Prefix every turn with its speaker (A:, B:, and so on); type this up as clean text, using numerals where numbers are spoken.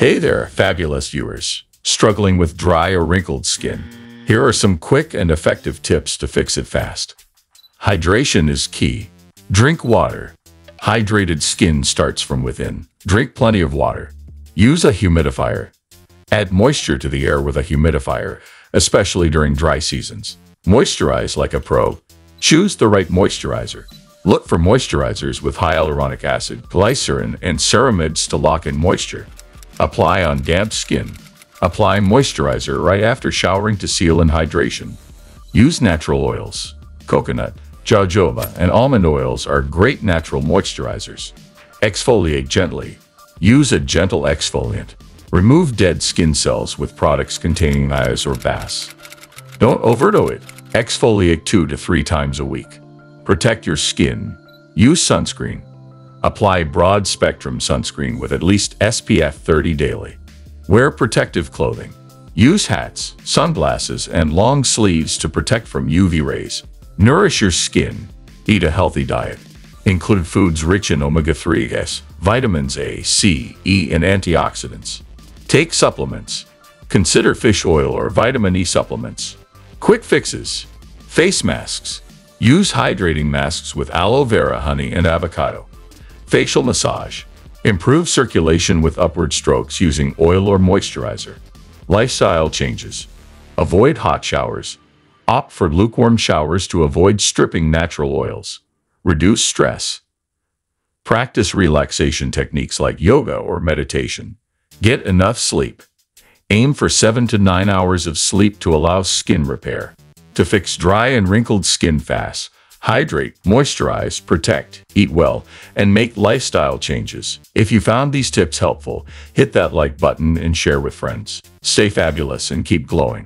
A: Hey there, fabulous viewers. Struggling with dry or wrinkled skin? Here are some quick and effective tips to fix it fast. Hydration is key. Drink water. Hydrated skin starts from within. Drink plenty of water. Use a humidifier. Add moisture to the air with a humidifier, especially during dry seasons. Moisturize like a pro. Choose the right moisturizer. Look for moisturizers with hyaluronic acid, glycerin, and ceramides to lock in moisture. Apply on damp skin. Apply moisturizer right after showering to seal in hydration. Use natural oils. Coconut, jojoba, and almond oils are great natural moisturizers. Exfoliate gently. Use a gentle exfoliant. Remove dead skin cells with products containing iodine or BAS. Don't overdo it. Exfoliate 2 to 3 times a week. Protect your skin. Use sunscreen. Apply broad-spectrum sunscreen with at least SPF 30 daily. Wear protective clothing. Use hats, sunglasses, and long sleeves to protect from UV rays. Nourish your skin. Eat a healthy diet. Include foods rich in omega-3s, vitamins A, C, E, and antioxidants. Take supplements. Consider fish oil or vitamin E supplements. Quick fixes. Face masks. Use hydrating masks with aloe vera, honey, and avocado. Facial massage. Improve circulation with upward strokes using oil or moisturizer. Lifestyle changes. Avoid hot showers. Opt for lukewarm showers to avoid stripping natural oils. Reduce stress. Practice relaxation techniques like yoga or meditation. Get enough sleep. Aim for 7 to 9 hours of sleep to allow skin repair. To fix dry and wrinkled skin fast, hydrate, moisturize, protect, eat well, and make lifestyle changes. If you found these tips helpful, hit that like button and share with friends. Stay fabulous and keep glowing.